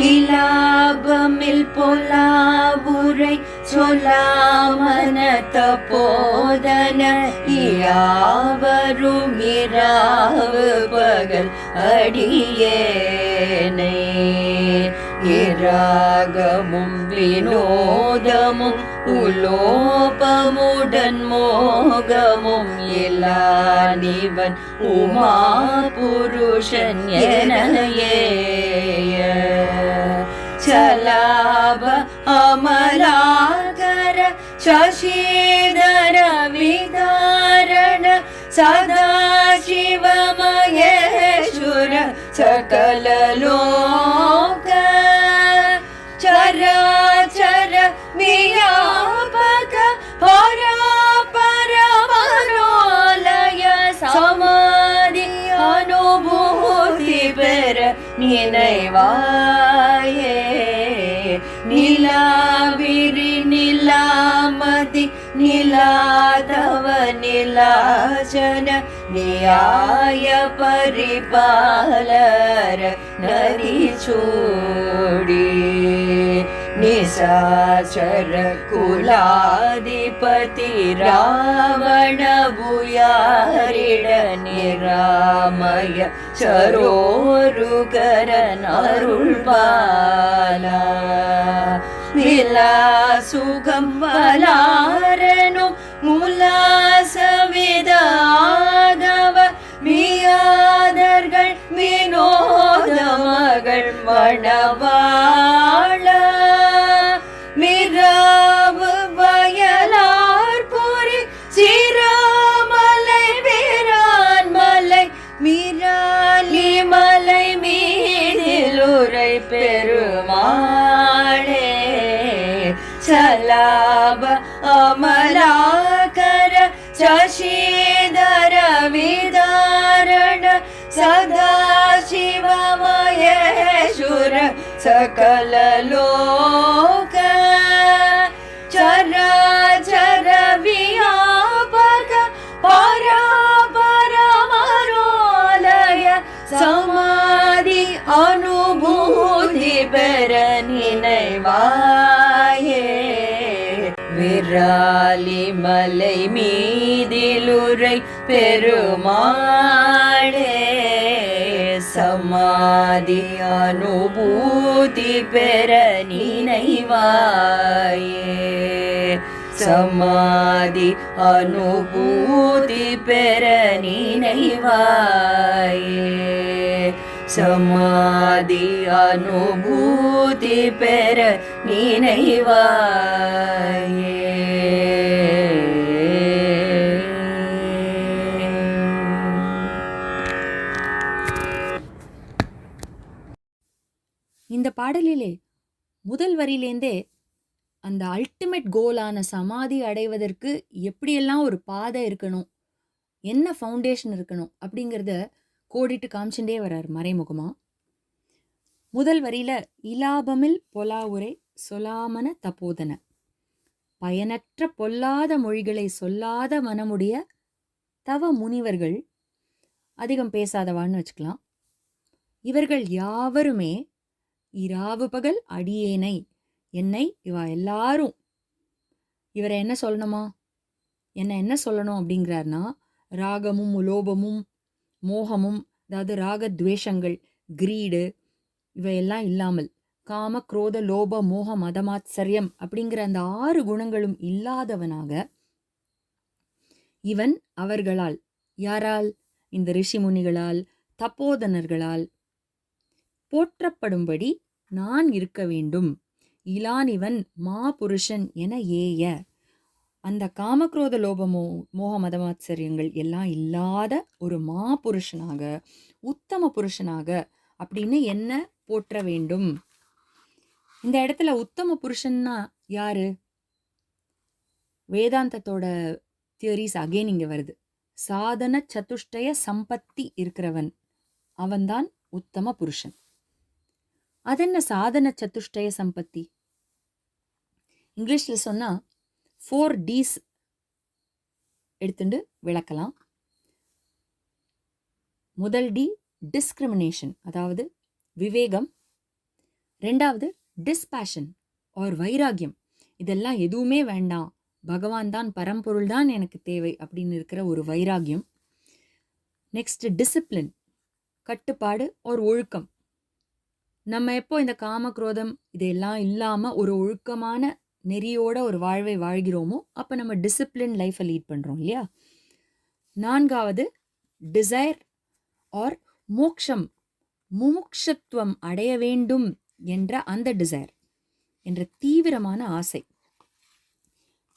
இலாபமில் பொலாவுரை சொல்லாமன தபோதன யாவரும் இராவு பகல் அடியேனை இராகமும் வினோதமும் உலோபமுடன் மோகமும் இல்லானிவன் உமா புருஷன் எனையே சலாப அமலாகர சசிதர விதாரண சதாசிவ மகேஸ்வர சகல லோக சராச்சர வியாபக பரமரோலய சமாதி அனுபூதி பெற நினைவாயே நிலாவிரி நிலாமதி நிலாதவ நிலாசன நியாய பரிபாலர நரிசூடி நிசாச்சர குலாதிபதி ராவண புயாரிட நிராமய சரோருகரன் அருள்பாலா விலா சுகம் வலாரனும் முலாசவிதாகவ வியாதர்கள் வினோத மகள் மணவாள மிராவு வயலார் புரி சிராமலை வீரான் மலை மிராலி மலை மீதில் உரை பெருமாளே சலாப அமலாகர சசிதர விதாரண சதாசிவ மகேஸ்வர சகல லோக சராச்சர வியாபக பரமரோலய சமாதி அனுபூதி பெற நினைவாயே விராலி மலை மீதிலுரை பெருமாளே சமாதி அனுபூதி பெற நினைவாயே சமாதி அனுபூதி பெற நினைவாயே சமாதி அனுபூதி பெற நினைவாயே. இந்த பாடலிலே முதல் வரியிலேருந்தே அந்த அல்டிமேட் கோலான சமாதி அடைவதற்கு எப்படியெல்லாம் ஒரு பாதை இருக்கணும், என்ன ஃபவுண்டேஷன் இருக்கணும் அப்படிங்கிறத கோடிட்டு காமிச்சுட்டே வர்றார் மறைமுகமா. முதல் வரியில இலாபமில் பொலாவுரை சொலாமன தபோதன, பயனற்ற பொல்லாத மொழிகளை சொல்லாத மனமுடைய தவ முனிவர்கள், அதிகம் பேசாதவான்னு வச்சுக்கலாம். இவர்கள் யாவருமே இராவு பகல் அடியேனை, என்னை இவா எல்லாரும் இவரை என்ன சொல்லணுமா, என்ன சொல்லணும் அப்படிங்கிறார்னா, ராகமும் உலோபமும் மோகமும், அதாவது ராகத்வேஷங்கள், கிரீடு இவையெல்லாம் இல்லாமல், காம குரோத லோப மோக மதமாத்சரியம் அப்படிங்கிற அந்த 6 குணங்களும் இல்லாதவனாக இவன் அவர்களால், யாரால், இந்த ரிஷி முனிகளால், தப்போதனர்களால் போற்றப்படும்படி நான் இருக்க வேண்டும். இலான் இவன் மா புருஷன் என ஏய, அந்த காமக்ரோத லோபமோ மோக மதமாச்சரியங்கள் எல்லாம் இல்லாத ஒரு மா புருஷனாக, உத்தம புருஷனாக, அப்படின்னு என்ன போற்ற வேண்டும். இந்த இடத்துல உத்தம புருஷன்னா யாரு? வேதாந்தத்தோட தியரிஸ் அகைன் இங்க வருது. சாதன சதுஷ்டய சம்பத்தி இருக்கிறவன் அவன்தான் உத்தம புருஷன். அதென்ன சாதன சதுஷ்டய சம்பத்தி? இங்கிலீஷ்ல சொன்னா 4 Ds எடுத்துட்டு விளக்கலாம். முதல் டி டிஸ்கிரிமினேஷன், அதாவது விவேகம். ரெண்டாவது டிஸ்பேஷன் ஆர் வைராகியம், இதெல்லாம் எதுவுமே வேண்டாம், பகவான் தான் பரம்பொருள் தான் எனக்கு தேவை அப்படின்னு இருக்கிற ஒரு வைராகியம். நெக்ஸ்ட் டிசிப்ளின், கட்டுப்பாடு ஒரு ஒழுக்கம். நம்ம எப்போ இந்த காம குரோதம் இதெல்லாம் இல்லாமல் ஒரு ஒழுக்கமான நெறியோட ஒரு வாழ்வை வாழ்கிறோமோ அப்போ நம்ம டிசிப்ளின் லைஃப்பை லீட் பண்ணுறோம் இல்லையா. நான்காவது டிசைர் ஆர் மோக்ஷம், முமுக்ஷத்துவம் அடைய வேண்டும் என்ற அந்த டிசைர் என்ற தீவிரமான ஆசை.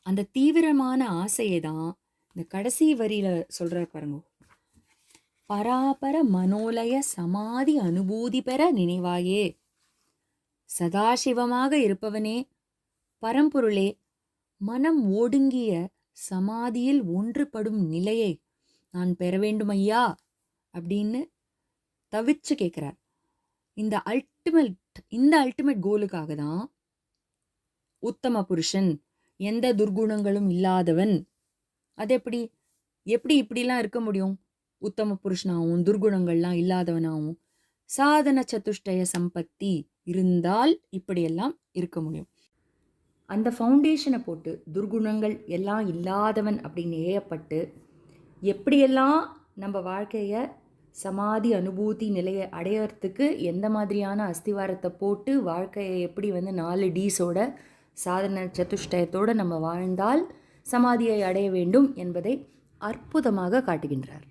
அந்த தீவிரமான ஆசையை தான் இந்த கடைசி வரியில சொல்றார் பாருங்க. பராபர மனோலய சமாதி அனுபூதி பெற நினைவாயே. சதாசிவமாக இருப்பவனே, பரம்பொருளே, மனம் ஒடுங்கிய சமாதியில் ஒன்றுபடும் நிலையை நான் பெற வேண்டும் ஐயா அப்படின்னு தவிச்சு கேட்கிறார். இந்த அல்டிமேட் கோலுக்காக தான் உத்தம புருஷன், எந்த துர்குணங்களும் இல்லாதவன். அது எப்படி இப்படிலாம் இருக்க முடியும்? உத்தம புருஷனாகவும் துர்குணங்கள்லாம் இல்லாதவனாகவும் சாதன சதுஷ்டய சம்பத்தி இருந்தால் இப்படியெல்லாம் இருக்க முடியும். அந்த ஃபவுண்டேஷனை போட்டு துர்குணங்கள் எல்லாம் இல்லாதவன் அப்படின்னு ஏயப்பட்டு எப்படியெல்லாம் நம்ம வாழ்க்கையை சமாதி அனுபூதி நிலையை அடையறதுக்கு எந்த மாதிரியான அஸ்திவாரத்தை போட்டு வாழ்க்கையை எப்படி 4 டீஸோட சாதன சதுஷ்டயத்தோடு நம்ம வாழ்ந்தால் சமாதியை அடைய வேண்டும் என்பதை அற்புதமாக காட்டுகின்றார்.